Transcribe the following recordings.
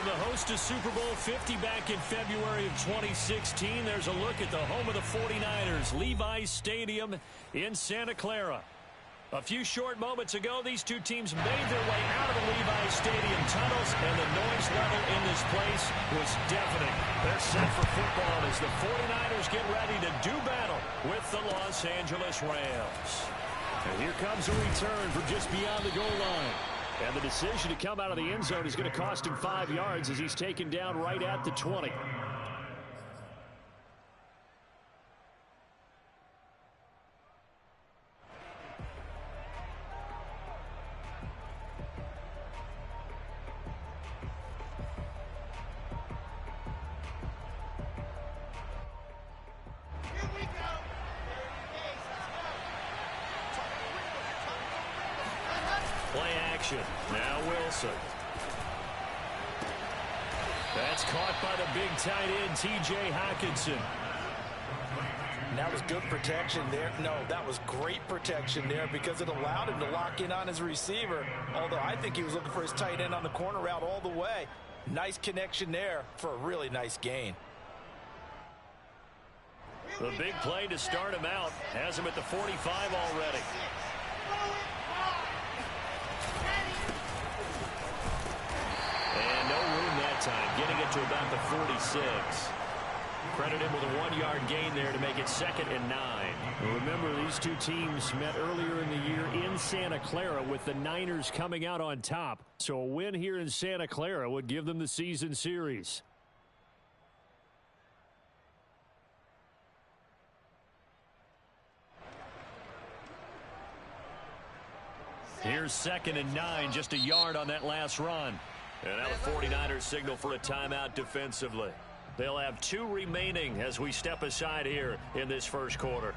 the host of Super Bowl 50 back in February of 2016. There's a look at the home of the 49ers, Levi's Stadium in Santa Clara. A few short moments ago, these two teams made their way out of the Levi's Stadium tunnels, and the noise level in this place was deafening. They're set for football as the 49ers get ready to do battle with the Los Angeles Rams. And here comes a return from just beyond the goal line. And the decision to come out of the end zone is going to cost him 5 yards as he's taken down right at the 20. Play action. Now Wilson. That's caught by the big tight end, T.J. Hockenson. That was good protection there. No, that was great protection there because it allowed him to lock in on his receiver. Although I think he was looking for his tight end on the corner route all the way. Nice connection there for a really nice gain. The big play to start him out has him at the 45 already. And no room that time, getting it to about the 46. Credit him with a 1-yard gain there to make it 2nd and 9. Remember, these two teams met earlier in the year in Santa Clara with the Niners coming out on top. So a win here in Santa Clara would give them the season series. Here's 2nd and 9, just a yard on that last run. And now the 49ers signal for a timeout defensively. They'll have 2 remaining as we step aside here in this first quarter.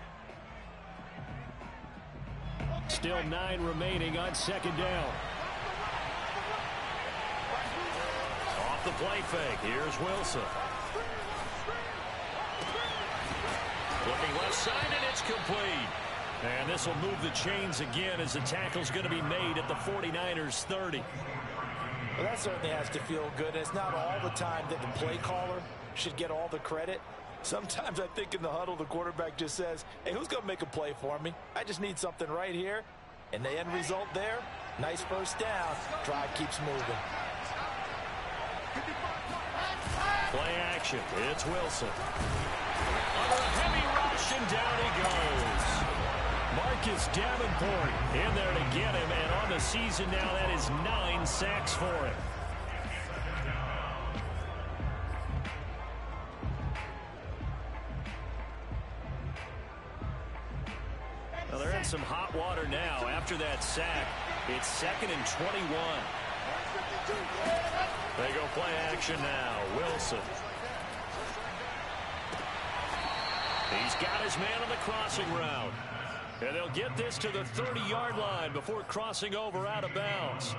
Still 9 remaining on 2nd down. Off the play fake. Here's Wilson. Looking left side, and it's complete. And this will move the chains again as the tackle's going to be made at the 49ers 30. Well, that certainly has to feel good. It's not all the time that the play caller should get all the credit. Sometimes I think in the huddle, the quarterback just says, hey, who's going to make a play for me? I just need something right here. And the end result there, nice first down. Drive keeps moving. Play action. It's Wilson. Under a heavy rush, and down he goes. Marcus Davenport in there to get him, and on the season now, that is 9 sacks for him. Well, they're in some hot water now. After that sack, it's 2nd and 21. They go play action now. Wilson. He's got his man on the crossing route. And they'll get this to the 30-yard line before crossing over out of bounds.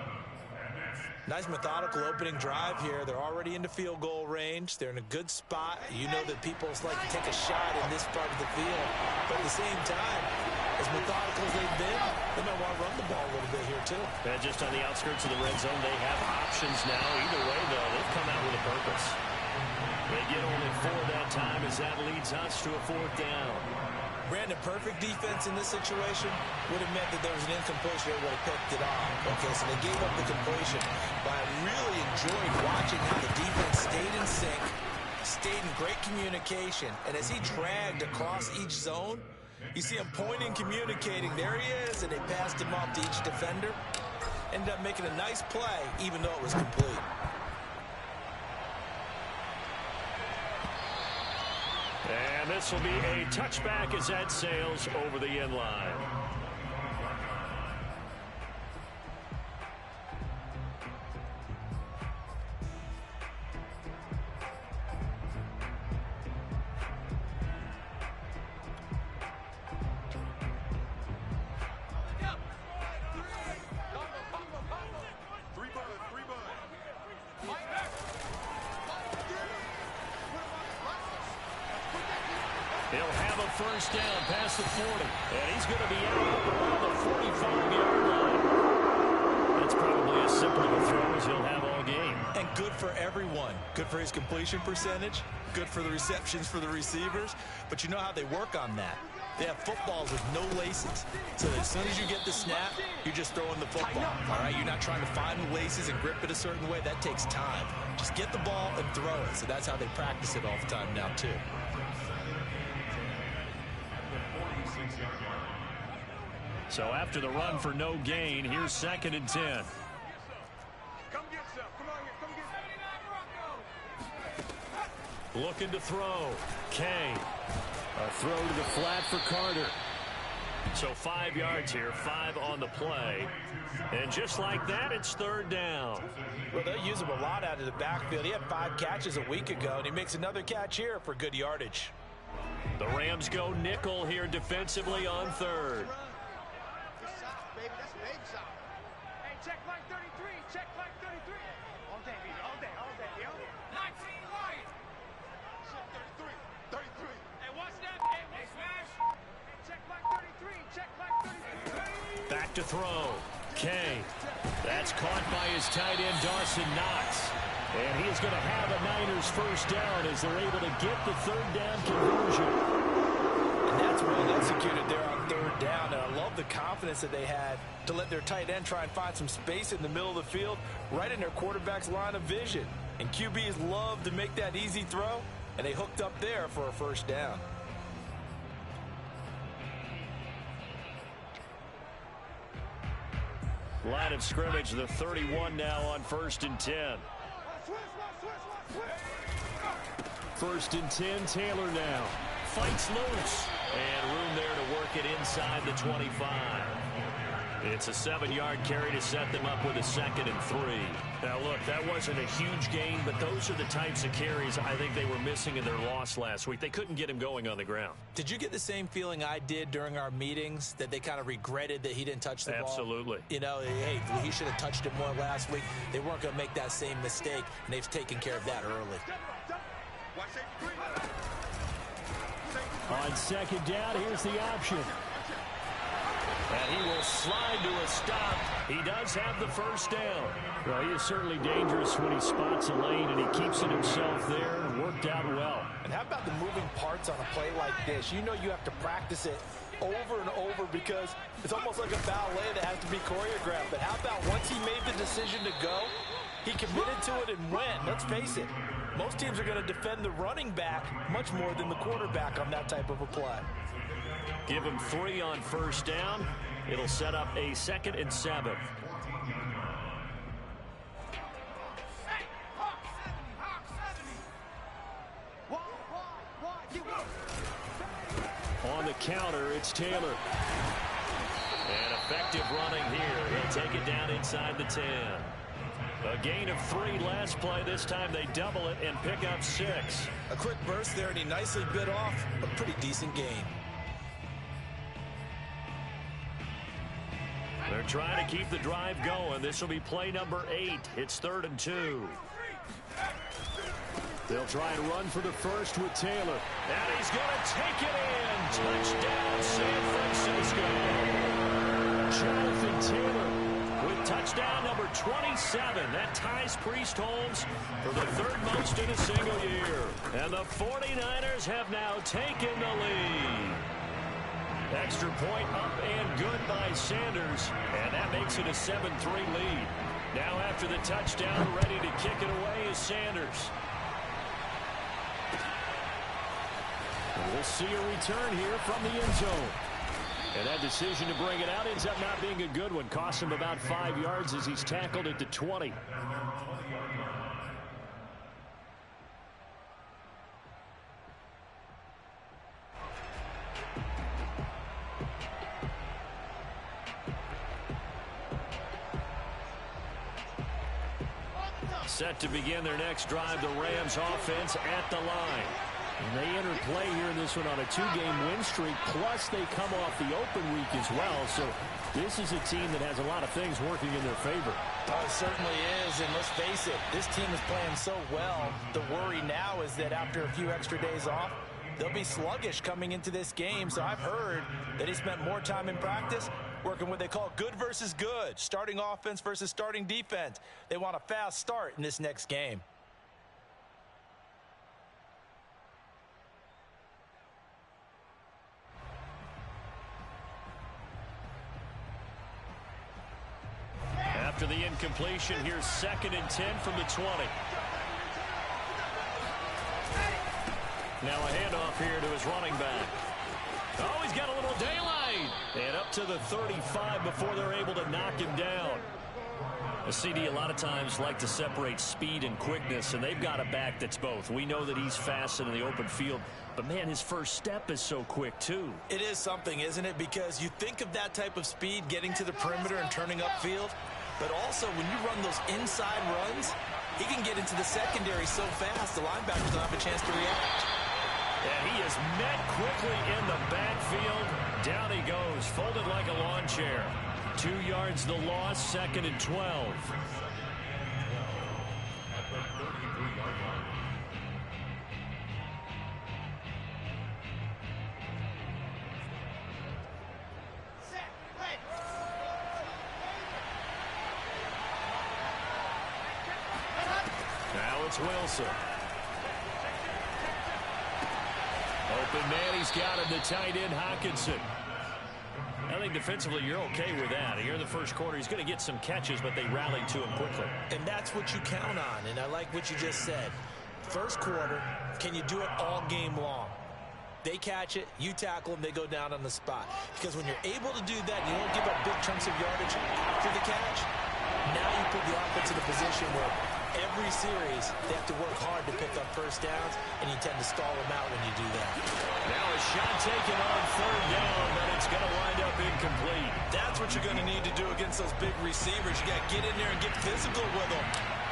Nice methodical opening drive here. They're already into field goal range. They're in a good spot. You know that people like to take a shot in this part of the field. But at the same time, as methodical as they've been, they might want to run the ball a little bit here too. And just on the outskirts of the red zone, they have options now. Either way, though, they've come out with a purpose. They get only 4 that time as that leads us to a 4th down. Brandon, perfect defense in this situation would have meant that there was an incompletion. Everybody picked it off. Okay, so they gave up the completion. But I really enjoyed watching how the defense stayed in sync, stayed in great communication. And as he dragged across each zone, you see him pointing, communicating. There he is, and they passed him off to each defender. Ended up making a nice play, even though it was complete. And this will be a touchback as that sails over the end line. He'll have a first down past the 40, and he's going to be out around the 45-yard line. That's probably as simple of a throw as he'll have all game. And good for everyone. Good for his completion percentage. Good for the receptions for the receivers. But you know how they work on that. They have footballs with no laces. So as soon as you get the snap, you're just throwing the football. All right, you're not trying to find the laces and grip it a certain way. That takes time. Just get the ball and throw it. So that's how they practice it all the time now, too. So after the run for no gain, here's 2nd and 10. Come get some. Come on here. Come get some. Looking to throw. Kay. A throw to the flat for Carter. So 5 yards here, 5 on the play. And just like that, it's 3rd down. Well, they'll use him a lot out of the backfield. He had 5 catches a week ago, and he makes another catch here for good yardage. The Rams go nickel here defensively on 3rd. Hey, check like 33. Check like 33. All day, baby. All day. All day, yo. 19 Wyatt. Check 33. 33. Hey, what's that? Hey, smash. Hey, check like 33. Check like 33. Back to throw. Kay. That's caught by his tight end, Dawson Knox. And he is going to have a Niners first down as they're able to get the 3rd down conversion. And that's well executed there on 3rd down. And I love the confidence that they had to let their tight end try and find some space in the middle of the field, right in their quarterback's line of vision. And QBs love to make that easy throw, and they hooked up there for a first down. Line of scrimmage, the 31 now on 1st and 10. 1st and 10, Taylor now. Fights loose. And room there to work it inside the 25. It's a 7-yard carry to set them up with a 2nd and 3. Now, look, that wasn't a huge gain, but those are the types of carries I think they were missing in their loss last week. They couldn't get him going on the ground. Did you get the same feeling I did during our meetings, that they kind of regretted that he didn't touch the ball? Absolutely. You know, hey, he should have touched it more last week. They weren't going to make that same mistake, and they've taken care of that early. On 2nd down, here's the option. And he will slide to a stop. He does have the first down. Well, he is certainly dangerous when he spots a lane, and he keeps it himself there and worked out well. And how about the moving parts on a play like this? You know you have to practice it over and over because it's almost like a ballet that has to be choreographed. But how about once he made the decision to go, he committed to it and went. Let's face it, most teams are going to defend the running back much more than the quarterback on that type of a play. Give him 3 on 1st down. It'll set up a 2nd and 7. On the counter, it's Taylor. And effective running here. He'll take it down inside the 10. A gain of 3 last play. This time they double it and pick up 6. A quick burst there, and he nicely bit off a pretty decent gain. They're trying to keep the drive going. This will be play number 8. It's 3rd and 2. They'll try and run for the first with Taylor. And he's going to take it in. Touchdown, San Francisco. Jonathan Taylor with touchdown number 27. That ties Priest Holmes for the 3rd most in a single year. And the 49ers have now taken the lead. Extra point up and good by Sanders. And that makes it a 7-3 lead. Now after the touchdown, ready to kick it away is Sanders. And we'll see a return here from the end zone. And that decision to bring it out ends up not being a good one. Costs him about 5 yards as he's tackled at the 20. Set to begin their next drive, the Rams offense at the line. And they enter play here in this one on a 2-game win streak, plus they come off the open week as well. So this is a team that has a lot of things working in their favor. Oh, it certainly is, and let's face it, this team is playing so well. The worry now is that after a few extra days off, they'll be sluggish coming into this game. So I've heard that he spent more time in practice working what they call good versus good, starting offense versus starting defense. They want a fast start in this next game. After the incompletion, here's 2nd and 10 from the 20. Now a handoff here to his running back. Oh, he's got a little daylight. And up to the 35 before they're able to knock him down. A CD a lot of times like to separate speed and quickness, and they've got a back that's both. We know that he's fast in the open field, but, man, his first step is so quick, too. It is something, isn't it? Because you think of that type of speed getting to the perimeter and turning upfield, but also when you run those inside runs, he can get into the secondary so fast the linebackers don't have a chance to react. And he is met quickly in the backfield. Down he goes, folded like a lawn chair. 2 yards the loss, 2nd and 12. Now it's Wilson. Open man, he's got him, the tight end, Hockenson. I think defensively you're okay with that. Here in the first quarter, he's going to get some catches, but they rallied to him quickly. And that's what you count on, and I like what you just said. First quarter, can you do it all game long? They catch it, you tackle them, they go down on the spot. Because when you're able to do that, you don't give up big chunks of yardage after the catch, now you put the offense in a position where every series they have to work hard to pick up first downs, and you tend to stall them out when you do that. Now a shot taken on 3rd down, but it's going to wind up incomplete. That's what you're going to need to do against those big receivers. You got to get in there and get physical with them.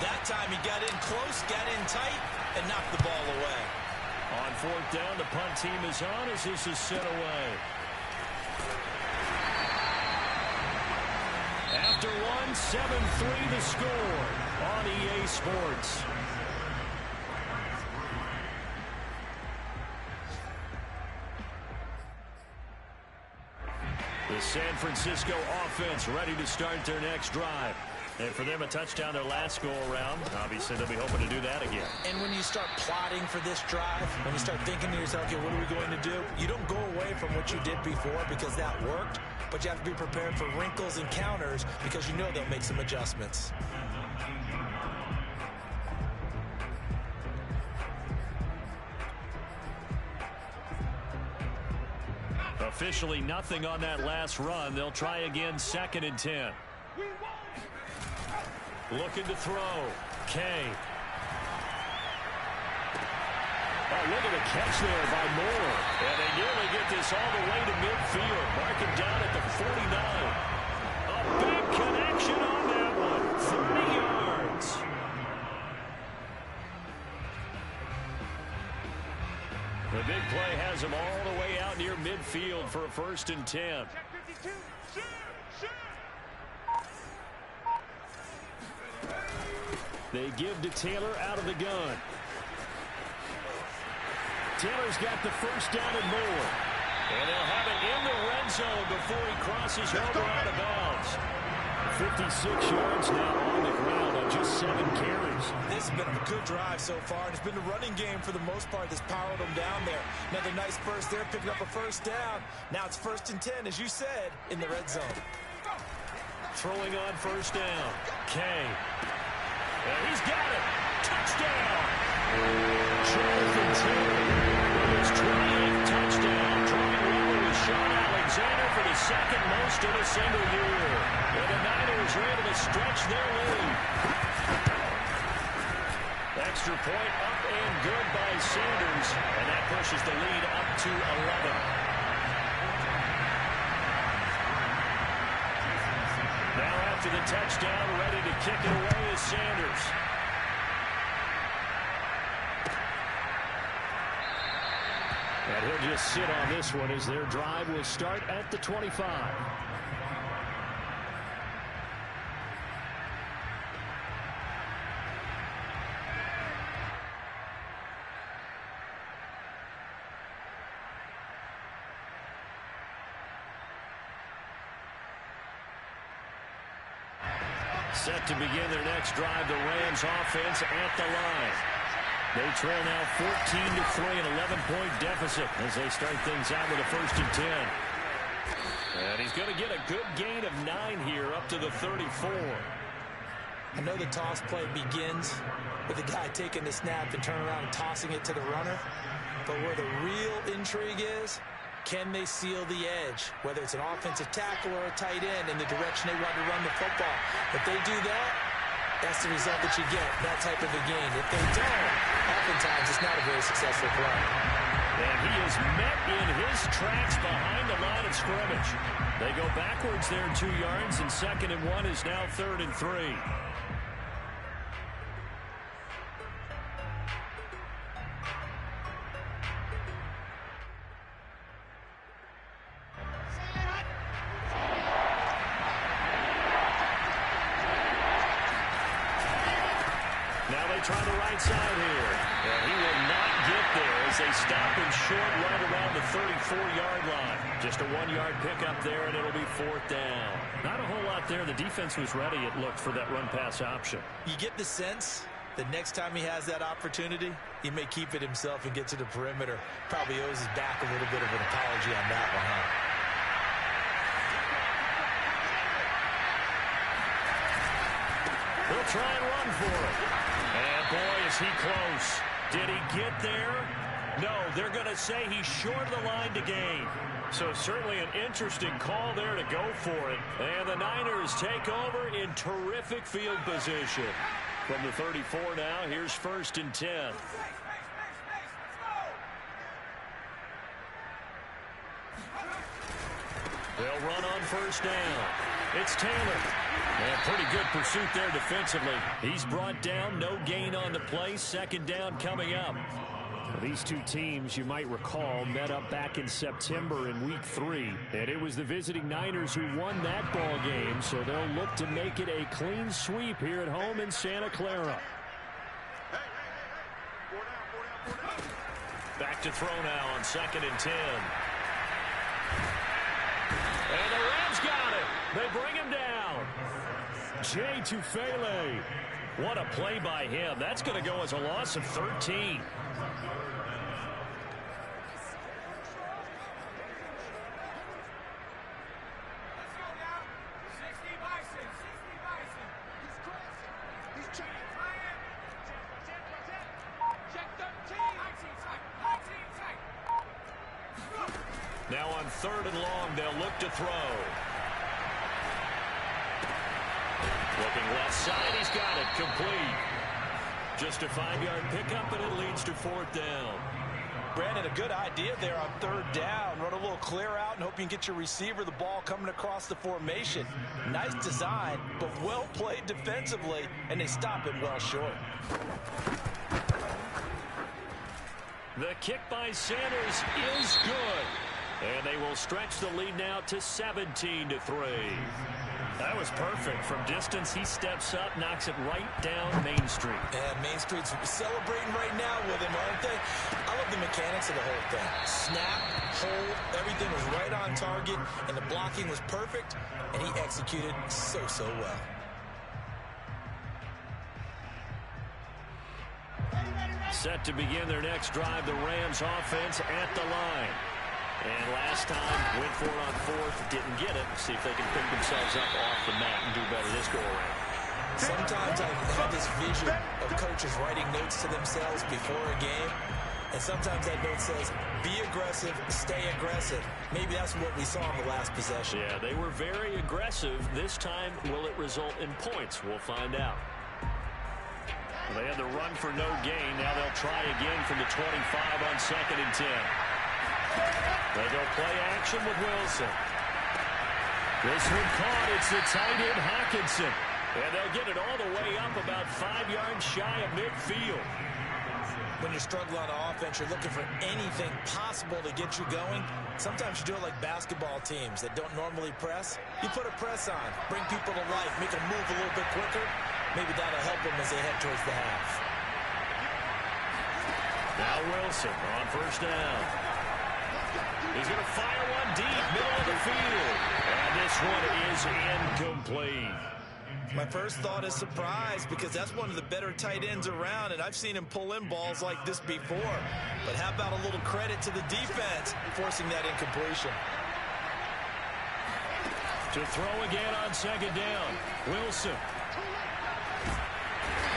That time he got in close, got in tight, and knocked the ball away. On 4th down, the punt team is on as this is sent away. After one, 7-3 the score on EA Sports. The San Francisco offense ready to start their next drive. And for them, a touchdown their last go-around. Obviously, they'll be hoping to do that again. And when you start plotting for this drive, when you start thinking to yourself, okay, what are we going to do? You don't go away from what you did before because that worked, but you have to be prepared for wrinkles and counters because you know they'll make some adjustments. Officially nothing on that last run. They'll try again, 2nd and 10. Looking to throw. Kay. Oh, look at the catch there by Moore. And they nearly get this all the way to midfield. Mark him down at the 49. A big connection on that one. 30 yards. The big play has him all the way out near midfield for a 1st and 10. They give to Taylor out of the gun. Taylor's got the first down and more. And they'll have it in the red zone before he crosses over out of bounds. 56 yards now on the ground on just 7 carries. This has been a good drive so far. It's been a running game for the most part that's powered them down there. Another nice burst there, picking up a first down. Now it's 1st and 10, as you said, in the red zone. Throwing on 1st down. Kay. And he's got it. Touchdown. Jonathan Taylor with his 28th touchdown. Drawing level with Sean Alexander for the 2nd most in a single year. And the Niners are able to stretch their lead. Extra point up and good by Sanders. And that pushes the lead up to 11. Now after the touchdown, ready to kick it away is Sanders. And he'll just sit on this one as their drive will start at the 25. Set to begin their next drive, the Rams offense at the line. They trail now 14-3, an 11-point deficit as they start things out with a 1st and 10. And he's going to get a good gain of 9 here up to the 34. I know the toss play begins with the guy taking the snap and turning around and tossing it to the runner. But where the real intrigue is, can they seal the edge, whether it's an offensive tackle or a tight end, in the direction they want to run the football? If they do that, that's the result that you get, that type of a gain. If they don't, oftentimes it's not a very successful play. And he is met in his tracks behind the line of scrimmage. They go backwards there 2 yards, and 2nd and 1 is now 3rd and 3. Try the right side here. And he will not get there as they stop him short right around the 34-yard line. Just a 1-yard pickup there, and it'll be 4th down. Not a whole lot there. The defense was ready, it looked, for that run-pass option. You get the sense that next time he has that opportunity, he may keep it himself and get to the perimeter. Probably owes his back a little bit of an apology on that one, huh? He'll try and run for it. And boy, is he close. Did he get there? No, they're going to say he's short of the line to gain. So certainly an interesting call there to go for it. And the Niners take over in terrific field position. From the 34 now, here's 1st and 10. They'll run on 1st down. It's Taylor. And pretty good pursuit there defensively. He's brought down, no gain on the play. 2nd down coming up. These two teams, you might recall, met up back in September in Week 3. And it was the visiting Niners who won that ball game, so they'll look to make it a clean sweep here at home in Santa Clara. Back to throw now on 2nd and 10. And the Rams got it. They bring him down. Jay Tufele. What a play by him. That's going to go as a loss of 13. Now on 3rd and long, they'll look to throw. Looking left side, he's got it, complete. Just a 5-yard pickup, and it leads to 4th down. Brandon, a good idea there on 3rd down. Run a little clear out and hope you can get your receiver the ball coming across the formation. Nice design, but well played defensively, and they stop it well short. The kick by Sanders is good. And they will stretch the lead now to 17-3. That was perfect. From distance, he steps up, knocks it right down Main Street. And Main Street's celebrating right now with him, aren't they? I love the mechanics of the whole thing. Snap, hold, everything was right on target, and the blocking was perfect, and he executed so well. Set to begin their next drive, the Rams offense at the line. And last time, went for it on 4th, didn't get it. See if they can pick themselves up off the mat and do better this go-around. Sometimes I have this vision of coaches writing notes to themselves before a game. And sometimes that note says, be aggressive, stay aggressive. Maybe that's what we saw in the last possession. Yeah, they were very aggressive. This time, will it result in points? We'll find out. They had the run for no gain. Now they'll try again from the 25 on 2nd and 10. They go play action with Wilson. This one caught. It's the tight end Hawkinson. And they'll get it all the way up about 5 yards shy of midfield. When you're struggling on offense, you're looking for anything possible to get you going. Sometimes you do it like basketball teams that don't normally press. You put a press on, bring people to life, make them move a little bit quicker. Maybe that'll help them as they head towards the half. Now Wilson on 1st down. He's going to fire one deep, middle of the field. And this one is incomplete. My first thought is surprise because that's one of the better tight ends around, and I've seen him pull in balls like this before. But how about a little credit to the defense forcing that incompletion? To throw again on second down. Wilson.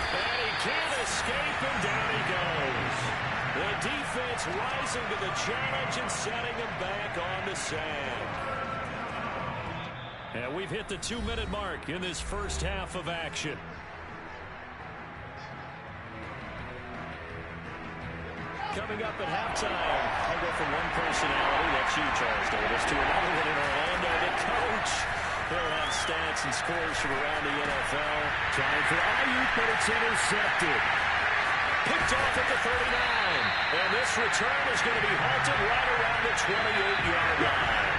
And he can't escape, and down he goes. The defense rising to the challenge and setting him back on the sand. And we've hit the 2-minute mark in this first half of action. Coming up at halftime, I'll go from one personality, that's you, Charles Davis, to another one in Orlando, the coach. He'll have stats and scores from around the NFL. Trying for Ayuk, but it's intercepted. Picked off at the 39. And this return is going to be halted right around the 28-yard line.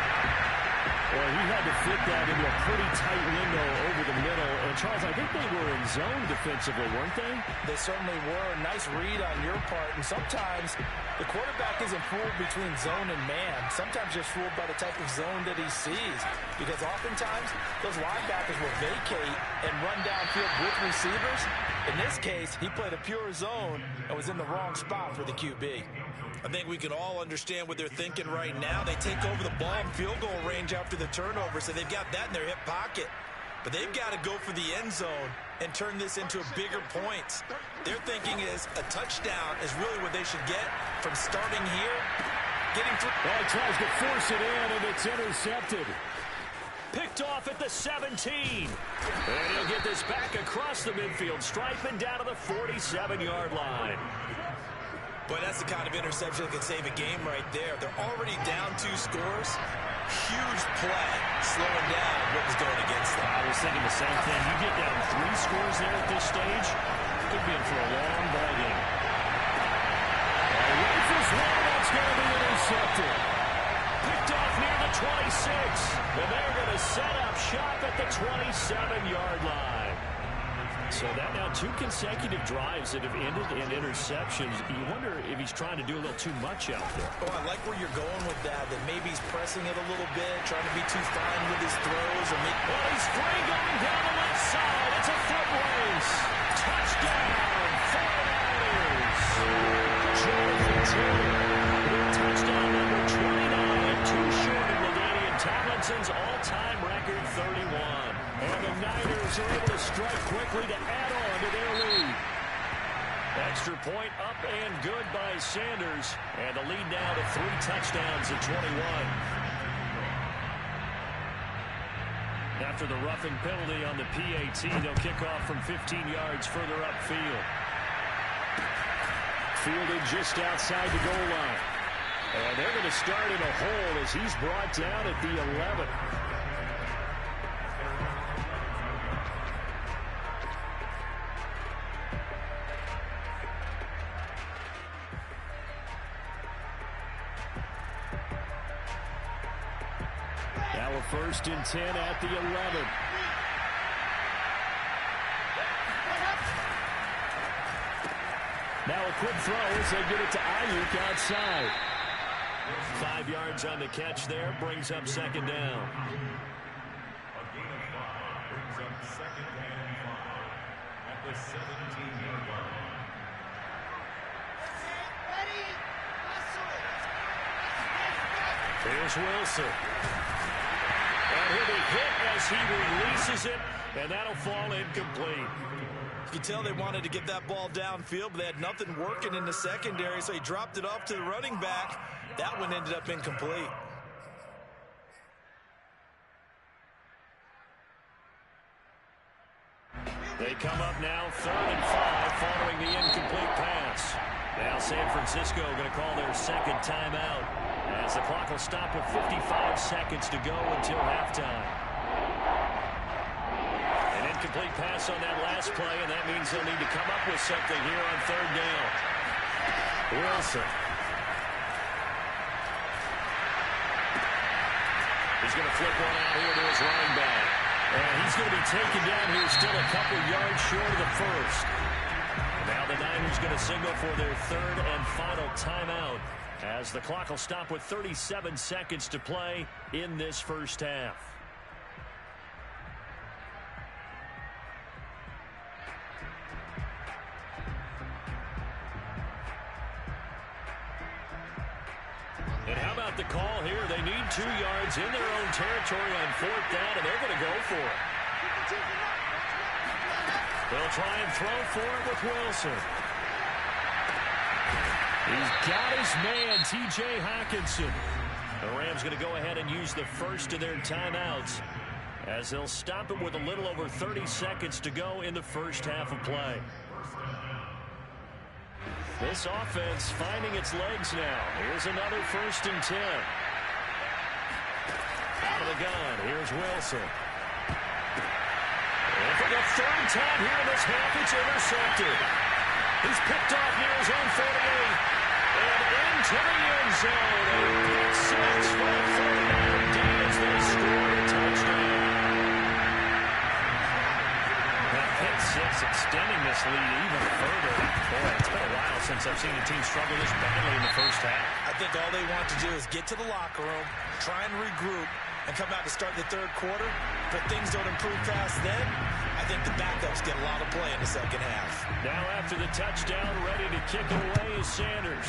Well, he had to fit that into a pretty tight window over the middle. And, Charles, I think they were in zone defensively, weren't they? They certainly were. Nice read on your part. And sometimes the quarterback isn't fooled between zone and man. Sometimes just fooled by the type of zone that he sees. Because oftentimes, those linebackers will vacate and run downfield with receivers. In this case, he played a pure zone and was in the wrong spot for the QB. I think we can all understand what they're thinking right now. They take over the ball in field goal range after the turnover, so they've got that in their hip pocket. But they've got to go for the end zone and turn this into bigger points. Their thinking is a touchdown is really what they should get from starting here, getting through. Well, he tries to force it in, and it's intercepted. Picked off at the 17. And he'll get this back across the midfield stripe and down to the 47-yard line. Boy, that's the kind of interception that can save a game right there. They're already down 2 scores. Huge play, slowing down what was going against them. I was thinking the same thing. You get down 3 scores there at this stage, could be in for a long ball game. Rifles one, that's going to be intercepted. Picked off near the 26. And they're going to set up shop at the 27-yard line. So that now 2 consecutive drives that have ended in interceptions. You wonder if he's trying to do a little too much out there. Oh, I like where you're going with that maybe he's pressing it a little bit, trying to be too fine with his throws. Well, he's free going down the left side. It's a foot race. Touchdown, 49ers. Jonathan Taylor, touchdown number 29, too short of LaDainian Tomlinson's all-time record 31. And the Niners are able to strike quickly to add on to their lead. Extra point up and good by Sanders. And the lead now to 3 touchdowns at 21. After the roughing penalty on the PAT, they'll kick off from 15 yards further upfield. Fielded just outside the goal line. And they're going to start in a hole as he's brought down at the 11. Now a 1st and 10 at the 11. Now a quick throw as they get it to Ayuk outside. 5 yards on the catch there, brings up 2nd down. A gain of 5 brings up 2nd and 5 at the 17-yard line. Here's Wilson. And he'll be hit as he releases it, and that'll fall incomplete. You can tell they wanted to get that ball downfield, but they had nothing working in the secondary, so he dropped it off to the running back. That one ended up incomplete. They come up now 3rd and 5 following the incomplete pass. Now San Francisco going to call their 2nd timeout as the clock will stop with 55 seconds to go until halftime. An incomplete pass on that last play, and that means they'll need to come up with something here on 3rd down. Wilson. He's going to flip one out here to his running back. And he's going to be taken down here still a couple yards short of the 1st. Now the Niners going to signal for their 3rd and final timeout as the clock will stop with 37 seconds to play in this first half. And how about the call here? They need 2 yards in their own territory on 4th down, and they're going to go for it. They'll try and throw for it with Wilson. He's got his man, T.J. Hockenson. The Rams going to go ahead and use the first of their timeouts as they'll stop it with a little over 30 seconds to go in the first half of play. This offense finding its legs now. Here's another 1st and 10. Out of the gun. Here's Wilson. And for the 3rd time here in this half, it's intercepted. He's picked off near his own 48. And into the end zone. A pick six for a 49er D as they score a touchdown. That pick six extending this lead even further. Boy, it's been a while since I've seen a team struggle this badly in the first half. I think all they want to do is get to the locker room, try and regroup, and come out to start the 3rd quarter. But things don't improve past then. I think the backups get a lot of play in the second half. Now after the touchdown, ready to kick it away is Sanders.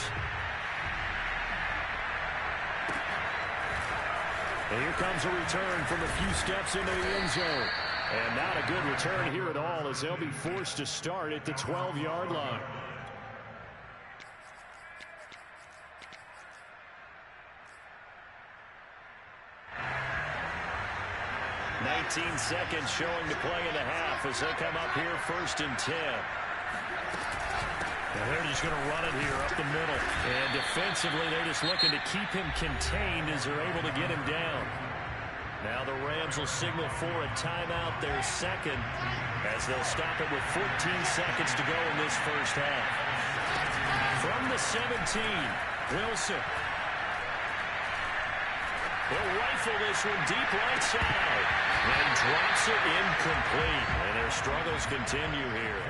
And here comes a return from a few steps into the end zone. And not a good return here at all as they'll be forced to start at the 12-yard line. 19 seconds showing to play in the half as they come up here 1st and 10. And they're just going to run it here up the middle. And defensively, they're just looking to keep him contained as they're able to get him down. Now the Rams will signal for a timeout, their 2nd, as they'll stop it with 14 seconds to go in this first half. From the 17, Wilson. He'll rifle this one deep right side. And drops it incomplete. And their struggles continue here.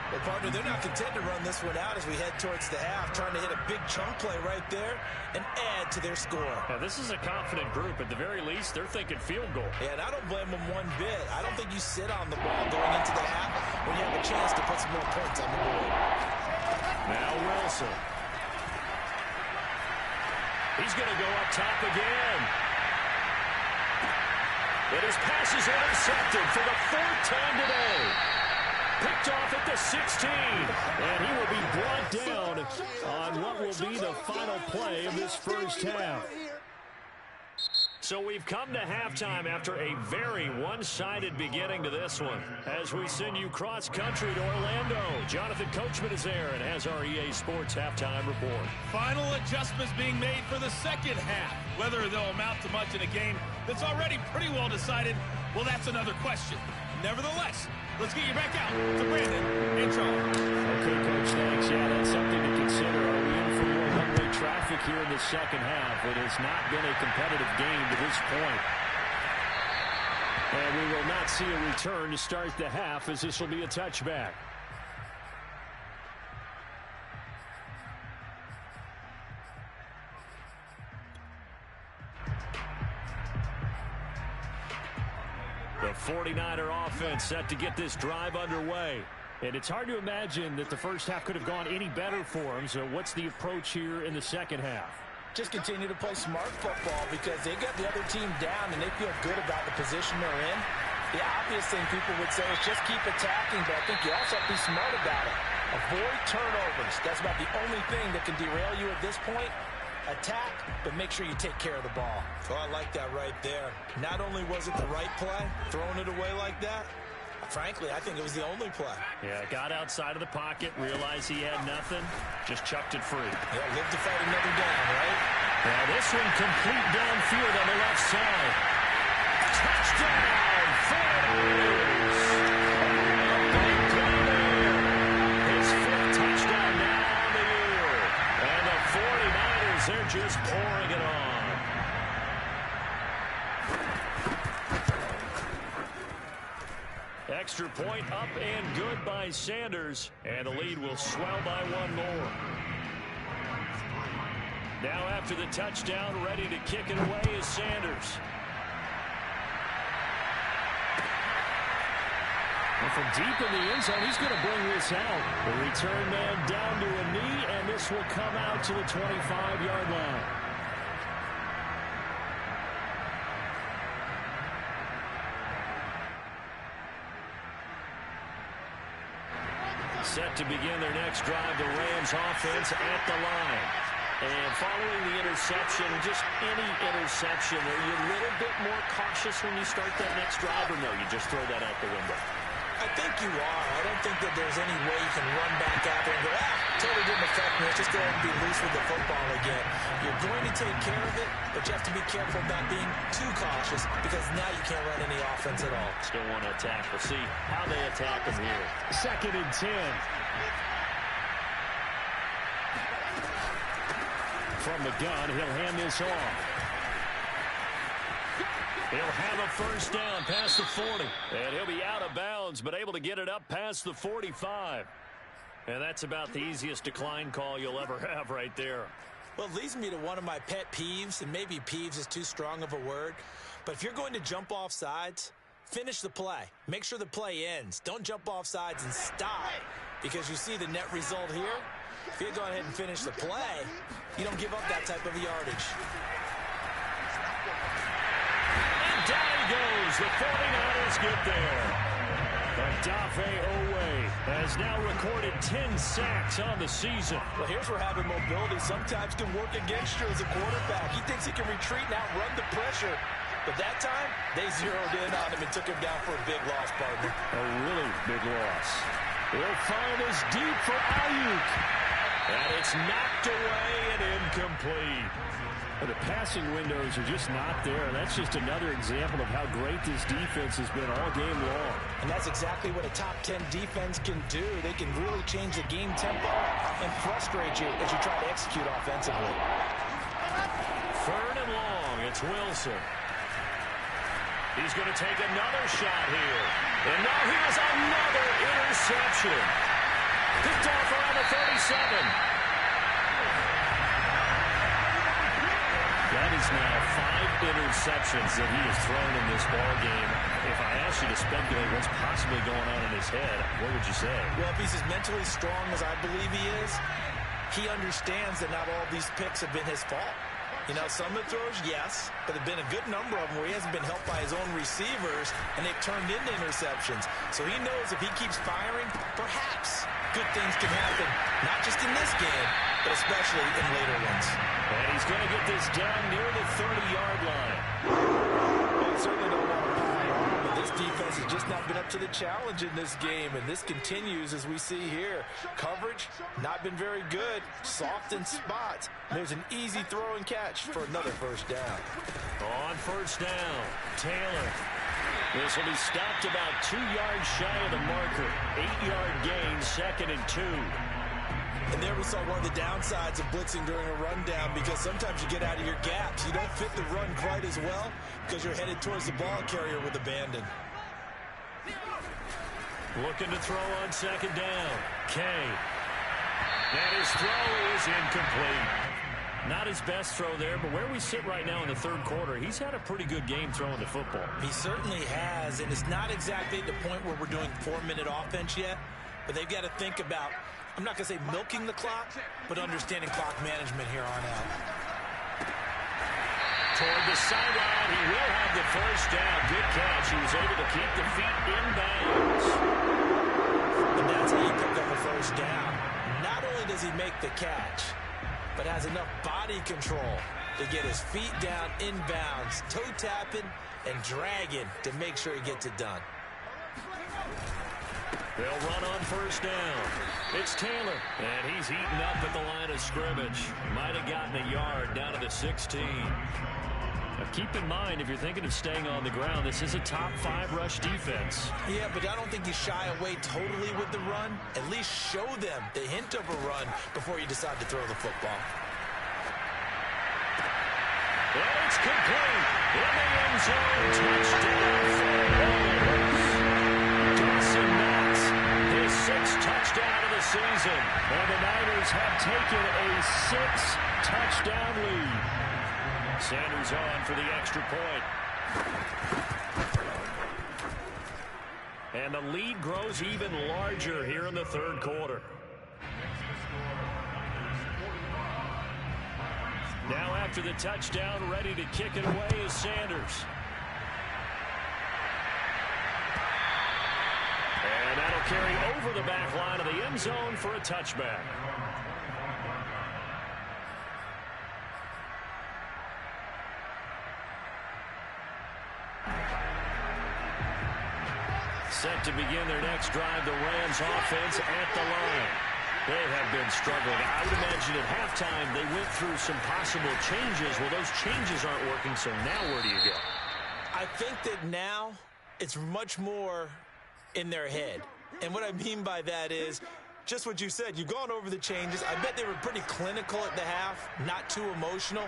Well, partner, they're not content to run this one out as we head towards the half, trying to hit a big chunk play right there and add to their score. Now, this is a confident group. At the very least, they're thinking field goal. Yeah, and I don't blame them one bit. I don't think you sit on the ball going into the half when you have a chance to put some more points on the board. Now Wilson. He's going to go up top again. And his pass is intercepted for the 4th time today. Picked off at the 16. And he will be brought down on what will be the final play of this first half. So we've come to halftime after a very one-sided beginning to this one. As we send you cross-country to Orlando, Jonathan Coachman is there and has our EA Sports halftime report. Final adjustments being made for the second half. Whether they'll amount to much in a game that's already pretty well decided, well, that's another question. Nevertheless, let's get you back out to Brandon and Charles. Okay, Coach, thanks. Yeah, that's something to consider. Are we in for more one-way traffic here in the second half? It has not been a competitive game to this point. And we will not see a return to start the half as this will be a touchback. The 49er offense set to get this drive underway. And it's hard to imagine that the first half could have gone any better for them. So what's the approach here in the second half? Just continue to play smart football because they got the other team down and they feel good about the position they're in. The obvious thing people would say is just keep attacking, but I think you also have to be smart about it. Avoid turnovers. That's about the only thing that can derail you at this point. Attack, but make sure you take care of the ball. Oh, I like that right there. Not only was it the right play, throwing it away like that, frankly, I think it was the only play. Yeah, got outside of the pocket, realized he had nothing, just chucked it free. Yeah, live to fight another down, right? Now this one complete downfield on the left side. Touchdown, 49ers! Big play there. His 5th touchdown now on the year. And the 49ers, they're just pouring it on. Extra point up and good by Sanders. And the lead will swell by 1 more. Now after the touchdown, ready to kick it away is Sanders. And from deep in the end zone, he's going to bring this out. The return man down to a knee, and this will come out to the 25-yard line. to begin their next drive. The Rams offense at the line. And following the interception, just any interception, are you a little bit more cautious when you start that next drive, or no, you just throw that out the window? I think you are. I don't think that there's any way you can run back out there and go, totally didn't affect me. Let's just go ahead and be loose with the football again. You're going to take care of it, but you have to be careful about being too cautious because now you can't run any offense at all. Still want to attack. We'll see how they attack them here. 2nd and 10. From the gun, he'll hand this off. He'll have a first down past the 40. And he'll be out of bounds, but able to get it up past the 45. And that's about the easiest decline call you'll ever have right there. Well, it leads me to one of my pet peeves, and maybe peeves is too strong of a word. But if you're going to jump off sides, finish the play. Make sure the play ends. Don't jump off sides and stop, because you see the net result here. If you go ahead and finish the play, you don't give up that type of yardage. And down he goes. The 49ers get there. Odafe Owe has now recorded 10 sacks on the season. Well, here's where having mobility sometimes can work against you as a quarterback. He thinks he can retreat and outrun the pressure. But that time, they zeroed in on him and took him down for a big loss, partner. A really big loss. He'll find his deep for Ayuk. And it's knocked away and incomplete. The passing windows are just not there. That's just another example of how great this defense has been all game long. And that's exactly what a top 10 defense can do. They can really change the game tempo and frustrate you as you try to execute offensively. 3rd and long. It's Wilson. He's going to take another shot here. And now he has another interception. Picked off around the 37. That is now 5 interceptions that he has thrown in this ball game. If I asked you to speculate what's possibly going on in his head, what would you say? Well, if he's as mentally strong as I believe he is, he understands that not all these picks have been his fault. You know, some of the throws, yes, but there have been a good number of them where he hasn't been helped by his own receivers, and they've turned into interceptions. So he knows if he keeps firing, perhaps good things can happen, not just in this game, but especially in later ones. And he's going to get this down near the 30-yard line. Well, certainly don't want to pile on, but this defense has just not been up to the challenge in this game, and this continues as we see here. Coverage, not been very good, soft in spots. There's an easy throw and catch for another first down. On first down, Taylor. This will be stopped about 2 yards shy of the marker. 8-yard gain, 2nd and 2. And there we saw one of the downsides of blitzing during a rundown, because sometimes you get out of your gaps. You don't fit the run quite as well because you're headed towards the ball carrier with abandon. Looking to throw on 2nd down. Kay. And his throw is incomplete. Not his best throw there, but where we sit right now in the 3rd quarter, he's had a pretty good game throwing the football. He certainly has, and it's not exactly at the point where we're doing 4-minute offense yet, but they've got to think about, I'm not going to say milking the clock, but understanding clock management here on out. Toward the sideline, he will have the first down. Good catch. He was able to keep the feet in bounds. And that's how you pick up a first down. Not only does he make the catch, but has enough body control to get his feet down in bounds, toe tapping and dragging to make sure he gets it done. They'll run on first down. It's Taylor, and he's eaten up at the line of scrimmage. Might have gotten a yard down to the 16. Now keep in mind, if you're thinking of staying on the ground, this is a top 5 rush defense. Yeah, but I don't think you shy away totally with the run. At least show them the hint of a run before you decide to throw the football. And it's complete. In the end zone, touchdown. Dawson Knox, his 6th touchdown of the season. And the Niners have taken a 6-touchdown lead. Sanders on for the extra point. And the lead grows even larger here in the 3rd quarter. Now after the touchdown, ready to kick it away is Sanders. And that'll carry over the back line of the end zone for a touchback. Set to begin their next drive, the Rams offense at the line. They have been struggling. I would imagine at halftime they went through some possible changes. Well, those changes aren't working, so now where do you go? I think that now it's much more in their head. And what I mean by that is just what you said. You've gone over the changes. I bet they were pretty clinical at the half, not too emotional.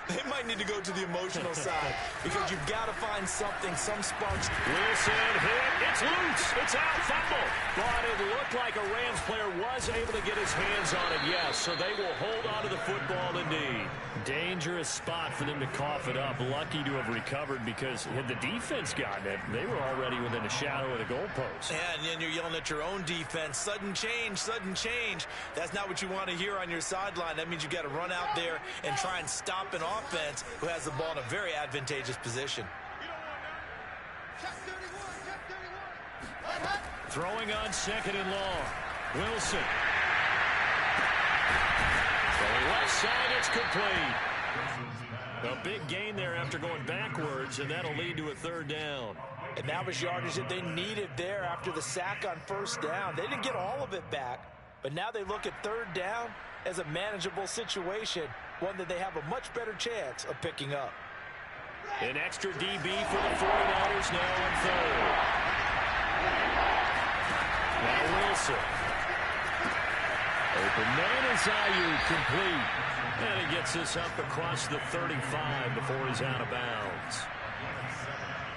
They might need to go to the emotional side because you've got to find something, some sparks. Wilson hit. It's loose. It's out. Fumble. But it looked like a Rams player was able to get his hands on it, yes. So they will hold on to the football indeed. Dangerous spot for them to cough it up. Lucky to have recovered because had the defense gotten it, they were already within a shadow of the goalpost. Yeah, and then you're yelling at your own defense. Sudden change, sudden change. That's not what you want to hear on your sideline. That means you got to run out there and try and stop an offense who has the ball in a very advantageous position. Throwing on second and long. Wilson. Going left side, it's complete. A big gain there after going backwards, and that'll lead to a third down. And that was yardage that they needed there after the sack on first down. They didn't get all of it back, but now they look at third down as a manageable situation, one that they have a much better chance of picking up. An extra DB for the 49ers now on third. Now Wilson. Open man is Ayuk, complete. And he gets this up across the 35 before he's out of bounds.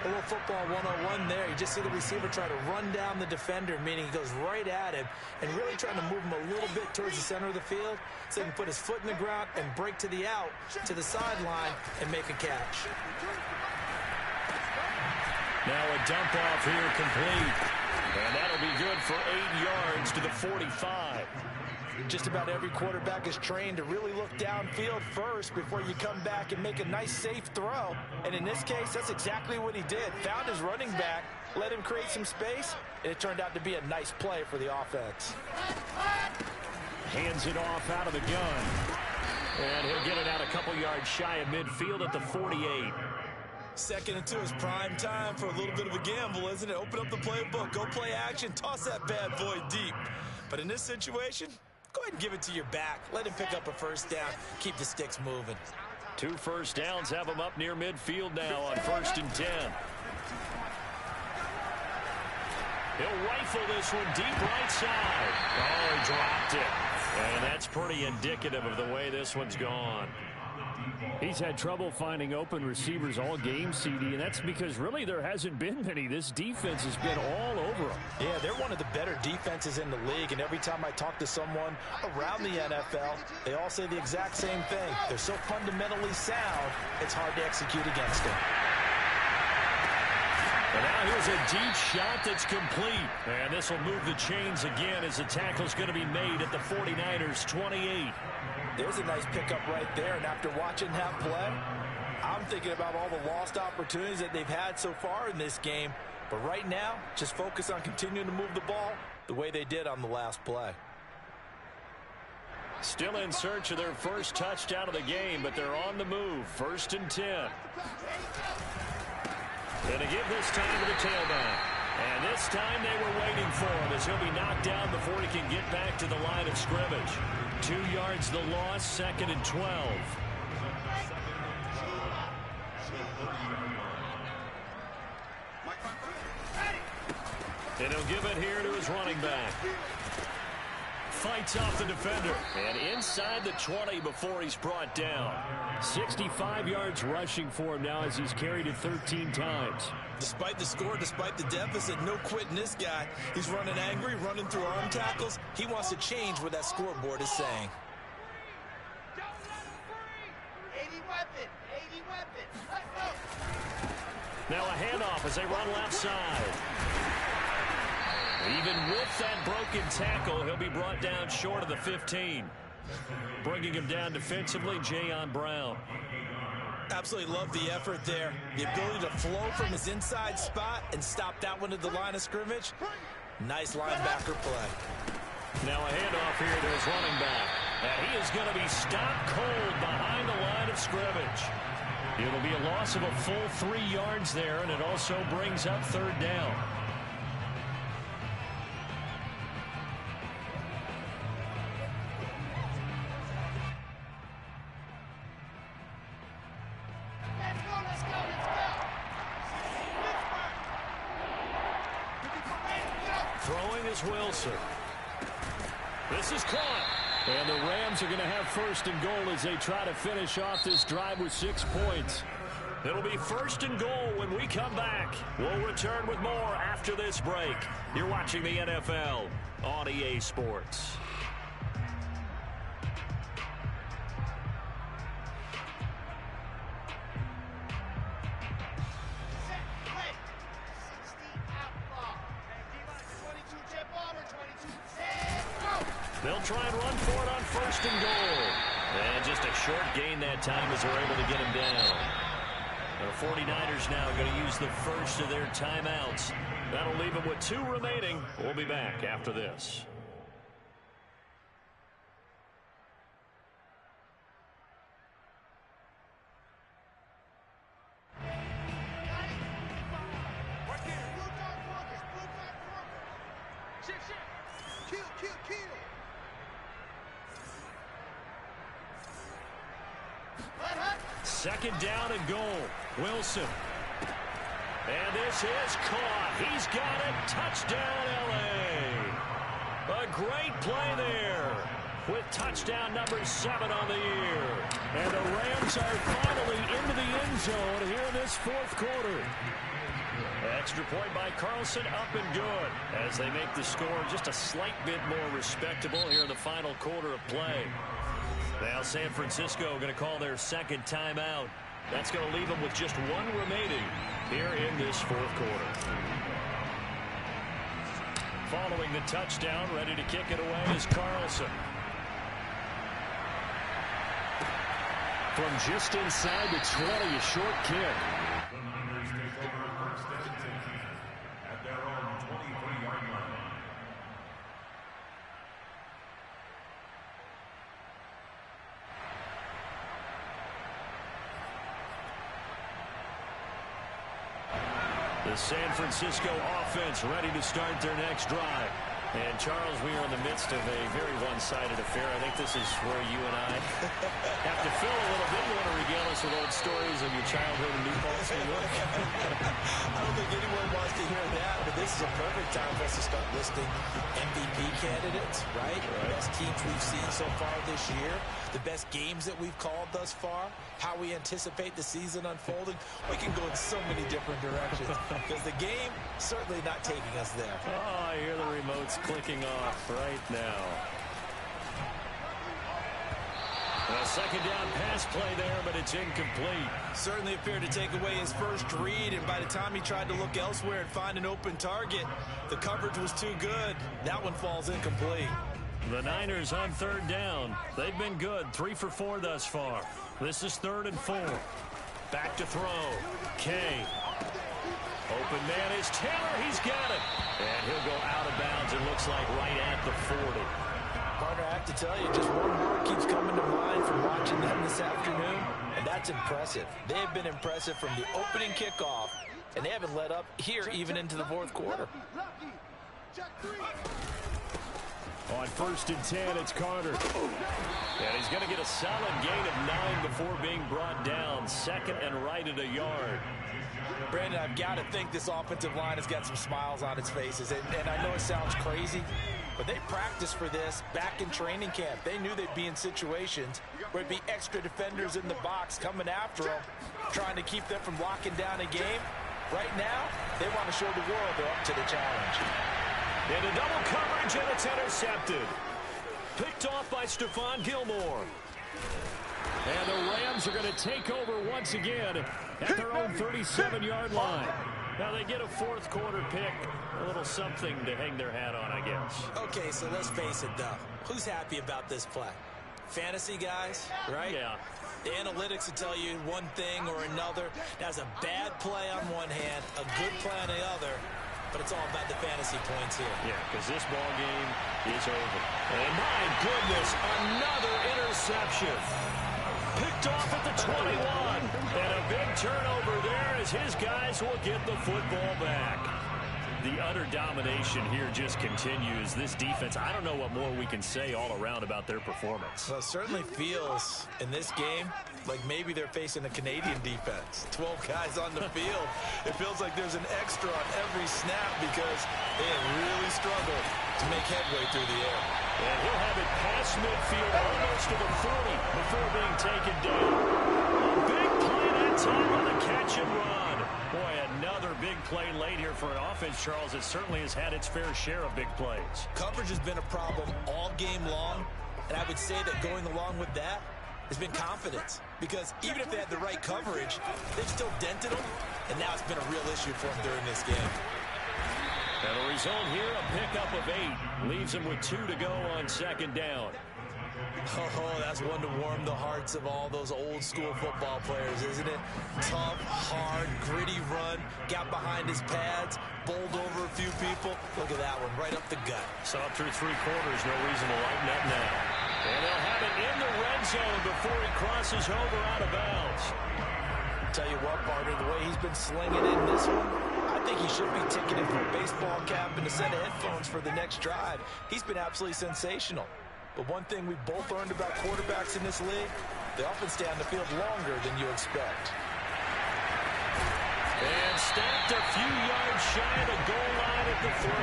A little football 101 there. You just see the receiver try to run down the defender, meaning he goes right at him and really trying to move him a little bit towards the center of the field so he can put his foot in the ground and break to the out, to the sideline, and make a catch. Now a dump off here complete. And that'll be good for 8 yards to the 45. Just about every quarterback is trained to really look downfield first before you come back and make a nice, safe throw. And in this case, that's exactly what he did. Found his running back, let him create some space, and it turned out to be a nice play for the offense. Hands it off out of the gun. And he'll get it out a couple yards shy of midfield at the 48. 2nd and 2 is prime time for a little bit of a gamble, isn't it? Open up the playbook, go play action, toss that bad boy deep. But in this situation, go ahead and give it to your back. Let him pick up a first down. Keep the sticks moving. 2 first downs have him up near midfield now on 1st and 10. He'll rifle this one deep right side. Oh, he dropped it. And that's pretty indicative of the way this one's gone. He's had trouble finding open receivers all game, CD, and that's because really there hasn't been many. This defense has been all over them. Yeah, they're one of the better defenses in the league, and every time I talk to someone around the NFL, they all say the exact same thing. They're so fundamentally sound, it's hard to execute against them. And now here's a deep shot that's complete. And this will move the chains again as the tackle's going to be made at the 49ers 28. There's a nice pickup right there, and after watching that play, I'm thinking about all the lost opportunities that they've had so far in this game. But right now, just focus on continuing to move the ball the way they did on the last play. Still in search of their first touchdown of the game, but they're on the move. 1st and 10. Gonna give this time to the tailback. And this time they were waiting for him as he'll be knocked down before he can get back to the line of scrimmage. 2 yards the loss, 2nd and 12. And he'll give it here to his running back. Fights off the defender. And inside the 20 before he's brought down. 65 yards rushing for him now as he's carried it 13 times. Despite the score, despite the deficit, no quitting this guy. He's running angry, running through arm tackles. He wants to change what that scoreboard is saying. 80 weapon. Let's go. Now a handoff as they run left side. Even with that broken tackle, he'll be brought down short of the 15. Bringing him down defensively, Jayon Brown. Absolutely love the effort there. The ability to flow from his inside spot and stop that one at the line of scrimmage. Nice linebacker play. Now a handoff here to his running back. And he is going to be stopped cold behind the line of scrimmage. It'll be a loss of a full 3 yards there, and it also brings up third down. Throwing is Wilson. This is caught. And the Rams are going to have first and goal as they try to finish off this drive with 6 points. It'll be first and goal when we come back. We'll return with more after this break. You're watching the NFL on EA Sports. They'll try and run for it on first and goal. And just a short gain that time as they're able to get him down. The 49ers now going to use the first of their timeouts. That'll leave them with 2 remaining. We'll be back after this. Second down and goal. Wilson. And this is caught. He's got it. Touchdown, L.A. A great play there with touchdown number 7 on the year. And the Rams are finally into the end zone here in this fourth quarter. Extra point by Carlson, up and good as they make the score just a slight bit more respectable here in the final quarter of play. Now San Francisco going to call their second timeout. That's going to leave them with just 1 remaining here in this fourth quarter. Following the touchdown, ready to kick it away is Carlson. From just inside the 20, a short kick. The Niners take over first and 10 at their own 23-yard line. The San Francisco offense ready to start their next drive. And, Charles, we are in the midst of a very one-sided affair. I think this is where you and I have to fill a little bit. You want to regale us with old stories of your childhood in New Paltz, New York? I don't think anyone wants to hear that, but this is a perfect time for us to start listing MVP candidates, right? The best teams we've seen so far this year, the best games that we've called thus far, how we anticipate the season unfolding. We can go in so many different directions because the game certainly not taking us there. Oh, I hear the remotes clicking off right now. A second down pass play there, but it's incomplete. Certainly appeared to take away his first read, and by the time he tried to look elsewhere and find an open target, the coverage was too good. That one falls incomplete. The Niners on third down. They've been good, 3 for 4 thus far. This is 3rd and 4. Back to throw. Kay. Open man is Taylor. He's got it. And he'll go out of bounds, it looks like, right at the 40. Partner, I have to tell you, just one word keeps coming to mind from watching them this afternoon, and that's impressive. They have been impressive from the opening kickoff, and they haven't let up here even into the fourth quarter. On 1st and 10, it's Carter. And he's going to get a solid gain of 9 before being brought down. 2nd and right at a yard. Brandon, I've got to think this offensive line has got some smiles on its faces. And I know it sounds crazy, but they practiced for this back in training camp. They knew they'd be in situations where it'd be extra defenders in the box coming after them, trying to keep them from locking down a game. Right now, they want to show the world they're up to the challenge. And a double coverage, and it's intercepted. Picked off by Stephon Gilmore. And the Rams are going to take over once again at their own 37-yard line. Now they get a fourth quarter pick. A little something to hang their hat on, I guess. Okay, so let's face it, though. Who's happy about this play? Fantasy guys, right? Yeah. The analytics will tell you one thing or another. That's a bad play on one hand, a good play on the other. but it's all about the fantasy points here. Yeah, because this ball game is over. And my goodness, another interception. Picked off at the 21. And a big turnover there as his guys will get the football back. The utter domination here just continues. This defense, I don't know what more we can say all around about their performance. Well, it certainly feels in this game like maybe they're facing a Canadian defense. 12 guys on the field. It feels like there's an extra on every snap because they have really struggled to make headway through the air. And he'll have it past midfield almost to the 40 before being taken down. A big play that time on the catch and run. Boy, another big play late here for an offense, Charles, that certainly has had its fair share of big plays. Coverage has been a problem all game long, and I would say that going along with that has been confidence. Because even if they had the right coverage, they've still dented them, and now it's been a real issue for them during this game. And the result here, a pickup of 8. Leaves them with 2 to go on second down. Oh, that's one to warm the hearts of all those old school football players, isn't it? Tough, hard, gritty run, got behind his pads, bowled over a few people. Look at that one, right up the gut. Saw it through 3 quarters, no reason to lighten up now. And they'll have it in the red zone before he crosses over out of bounds. Tell you what, partner, the way he's been slinging in this one, I think he should be ticketed for a baseball cap and a set of headphones for the next drive. He's been absolutely sensational. But one thing we've both learned about quarterbacks in this league, they often stay on the field longer than you expect. And stacked a few yards shy of the goal line at the 3.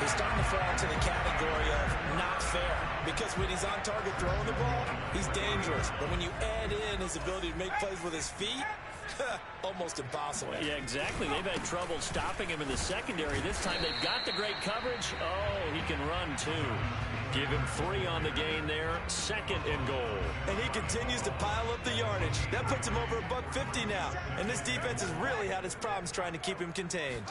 He's starting to fall into the category of not fair. Because when he's on target throwing the ball, he's dangerous. But when you add in his ability to make plays with his feet, almost impossible. Yeah, exactly. They've had trouble stopping him in the secondary. This time they've got the great coverage. Oh, he can run too. Give him 3 on the gain there. 2nd and goal. And he continues to pile up the yardage. That puts him over $150 now. And this defense has really had its problems trying to keep him contained.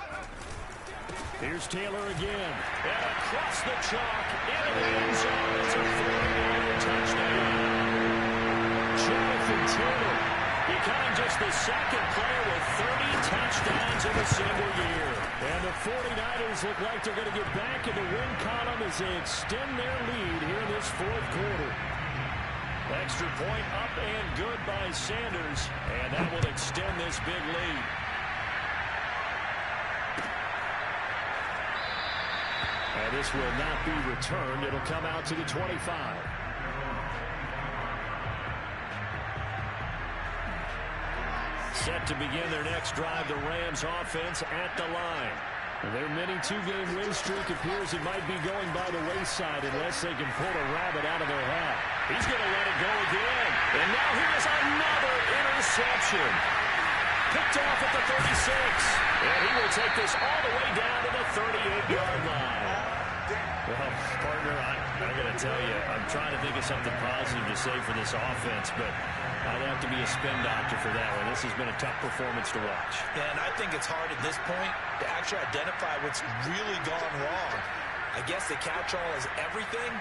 Here's Taylor again. And across the chalk into the end zone. It's a 49er touchdown. Jonathan Taylor becoming just the 2nd player with 30 touchdowns in a single year. And the 49ers look like they're going to get back in the win column as they extend their lead here in this 4th quarter. Extra point up and good by Sanders. And that will extend this big lead. And this will not be returned. It'll come out to the 25. Set to begin their next drive, the Rams offense at the line. And their mini 2-game win streak appears it might be going by the wayside unless they can pull a rabbit out of their hat. He's going to let it go again. And now here's another interception. Picked off at the 36. And he will take this all the way down to the 38-yard line. Well, partner, I got to tell you, I'm trying to think of something positive to say for this offense, but I'd have to be a spin doctor for that one. This has been a tough performance to watch. And I think it's hard at this point to actually identify what's really gone wrong. I guess the catch-all is everything.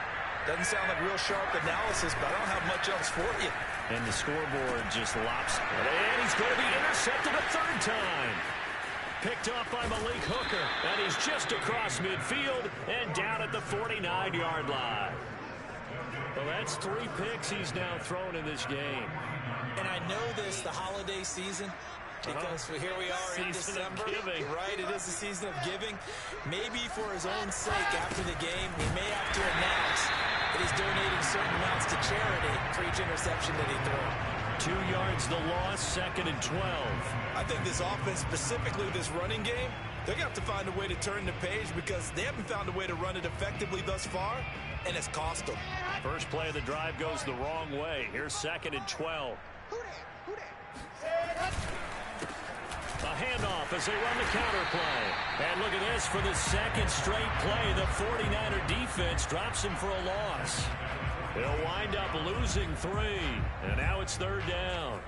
Doesn't sound like real sharp analysis, but I don't have much else for you. And the scoreboard just lops. And he's going to be intercepted a 3rd time. Picked off by Malik Hooker. And he's just across midfield and down at the 49-yard line. Well, that's 3 picks he's now thrown in this game. And I know this, the holiday season, because here we are in December. Right, it is the season of giving. Maybe for his own sake after the game, he may have to announce that he's donating certain amounts to charity for each interception that he throws. 2 yards the loss, 2nd and 12. I think this offense, specifically this running game, they're going to have to find a way to turn the page because they haven't found a way to run it effectively thus far, and it's cost them. First play of the drive goes the wrong way. Here's 2nd and 12. A handoff as they run the counter play. And look at this for the 2nd straight play. The 49er defense drops him for a loss. They'll wind up losing 3. And now it's 3rd down.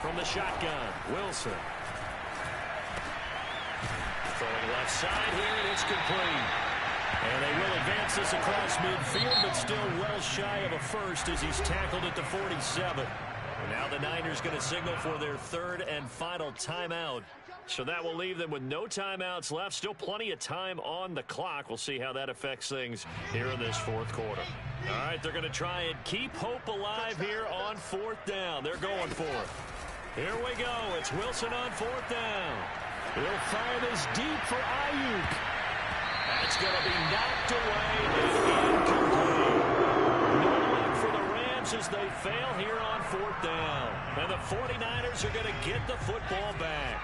From the shotgun, Wilson. Throwing left side here, and it's complete. And they will advance this across midfield, but still well shy of a first as he's tackled at the 47. And now the Niners going to signal for their third and final timeout. So that will leave them with no timeouts left. Still plenty of time on the clock. We'll see how that affects things here in this fourth quarter. All right, they're going to try and keep hope alive here on fourth down. They're going for it. Here we go. It's Wilson on fourth down. He'll fire this deep for Ayuk. That's going to be knocked away and incomplete. No luck for the Rams as they fail here on fourth down. And the 49ers are going to get the football back.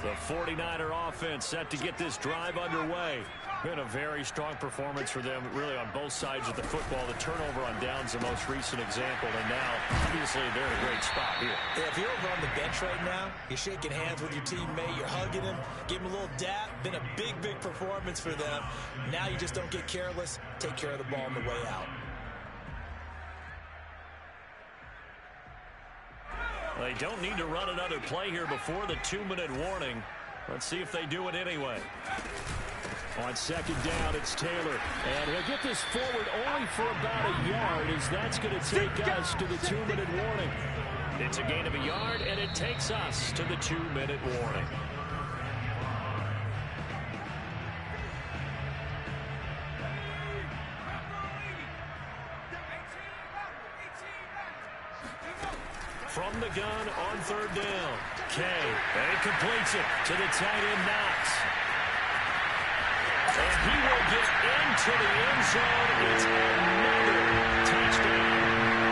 The 49er offense set to get this drive underway. Been a very strong performance for them, really, on both sides of the football. The turnover on downs, the most recent example, and now, obviously, they're in a great spot here. Yeah, if you're over on the bench right now, you're shaking hands with your teammate, you're hugging him, give him a little dap. Been a big, big performance for them. Now you just don't get careless. Take care of the ball on the way out. They don't need to run another play here before the 2-minute warning. Let's see if they do it anyway. On second down, it's Taylor. And he'll get this forward only for about a yard, as that's going to take us to the 2-minute warning. It's a gain of a yard, and it takes us to the 2-minute warning. From the gun on third down. Kay, and he completes it to the tight end, Knox. And he will get into the end zone. It's another touchdown.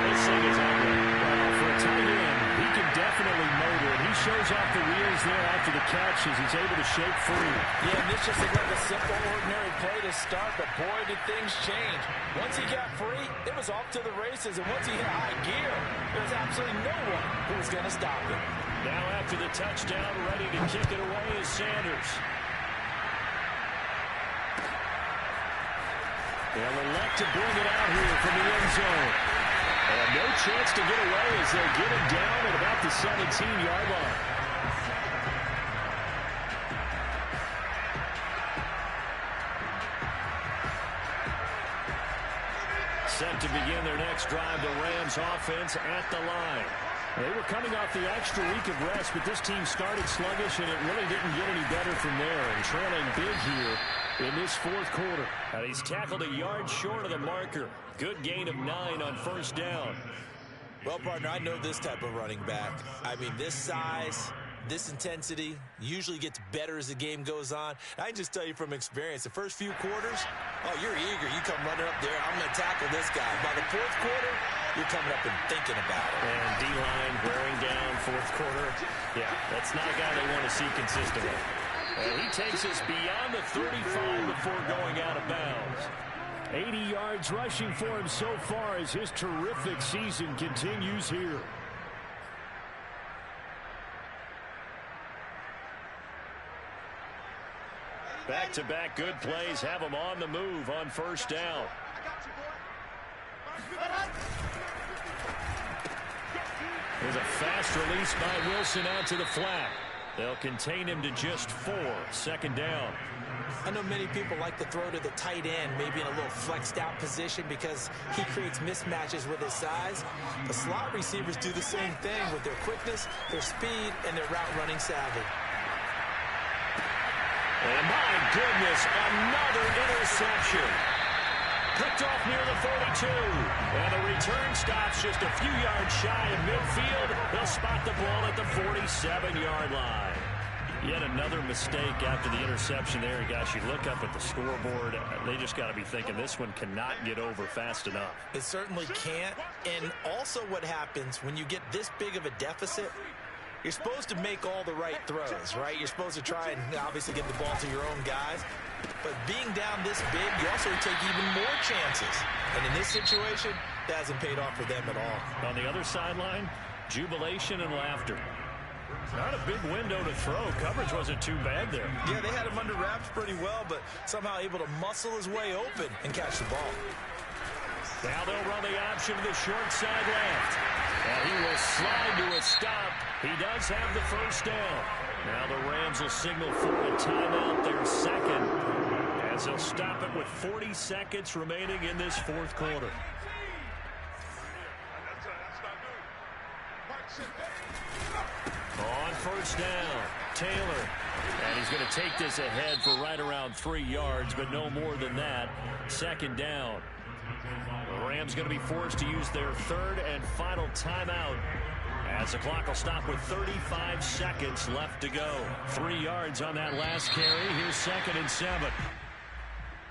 This thing is ugly. Well, for a tight end, he can definitely motor it. He shows off the wheels there after the catch as he's able to shake free. Yeah, and this just looked like a simple, ordinary play to start, but boy, did things change. Once he got free, it was off to the races, and once he hit high gear, there was absolutely no one who was going to stop him. Now after the touchdown, ready to kick it away is Sanders. They'll elect to bring it out here from the end zone. And no chance to get away as they'll get him down at about the 17-yard line. Set to begin their next drive, the Rams offense at the line. They were coming off the extra week of rest, but this team started sluggish, and it really didn't get any better from there. And trailing big here in this fourth quarter. And he's tackled a yard short of the marker. Good gain of 9 on first down. Well, partner, I know this type of running back. I mean, this size, this intensity usually gets better as the game goes on. I can just tell you from experience, the first few quarters, oh, you're eager. You come running up there, I'm going to tackle this guy. By the fourth quarter, you're coming up and thinking about it. And D-line wearing down fourth quarter. Yeah, that's not a guy they want to see consistently. And he takes us beyond the 35 before going out of bounds. 80 yards rushing for him so far as his terrific season continues here. Back-to-back good plays have him on the move on first down. There's a fast release by Wilson out to the flat. They'll contain him to just 4. Second down. I know many people like to throw to the tight end, maybe in a little flexed out position because he creates mismatches with his size. The slot receivers do the same thing with their quickness, their speed, and their route running savvy. And my goodness, another interception. Picked off near the 42. And the return stops just a few yards shy of midfield. They'll spot the ball at the 47-yard line. Yet another mistake after the interception there. Gosh, you look up at the scoreboard. They just got to be thinking this one cannot get over fast enough. It certainly can't. And also what happens when you get this big of a deficit, you're supposed to make all the right throws, right? You're supposed to try and obviously get the ball to your own guys. But being down this big, you also take even more chances. And in this situation, that hasn't paid off for them at all. On the other sideline, jubilation and laughter. Not a big window to throw. Coverage wasn't too bad there. Yeah, they had him under wraps pretty well, but somehow able to muscle his way open and catch the ball. Now they'll run the option to the short side left. And he will slide to a stop. He does have the first down. Now the Rams will signal for a timeout, their second, as as they'll stop it with 40 seconds remaining in this fourth quarter. On first down, Taylor. And he's going to take this ahead for right around 3 yards, but no more than that. Second down. The Rams going to be forced to use their third and final timeout, as the clock will stop with 35 seconds left to go. 3 yards on that last carry. Here's 2nd and 7.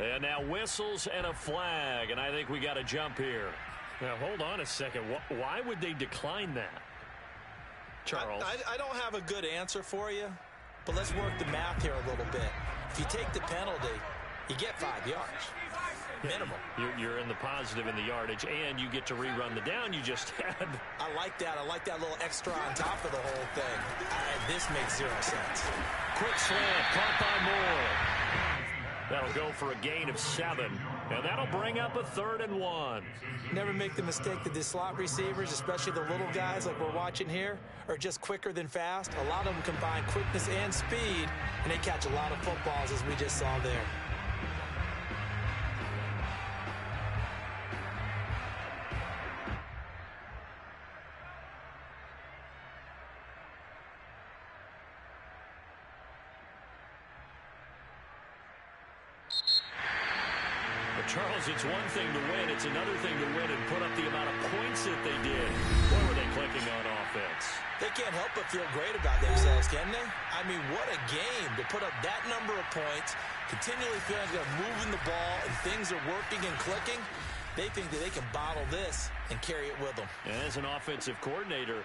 And now whistles and a flag, and I think we got to jump here. Now, hold on a second. Why would they decline that? Charles? I don't have a good answer for you, but let's work the math here a little bit. If you take the penalty, you get 5 yards. Minimum. You're in the positive in the yardage, and you get to rerun the down you just had. I like that. I like that little extra on top of the whole thing. This makes 0 sense. Quick slant, caught by Moore. That'll go for a gain of 7, and that'll bring up a 3rd and 1. Never make the mistake that the slot receivers, especially the little guys like we're watching here, are just quicker than fast. A lot of them combine quickness and speed, and they catch a lot of footballs, as we just saw there. Charles, it's one thing to win. It's another thing to win and put up the amount of points that they did. What were they clicking on offense? They can't help but feel great about themselves, can they? I mean, what a game to put up that number of points, continually feeling like they're moving the ball and things are working and clicking. They think that they can bottle this and carry it with them. And as an offensive coordinator,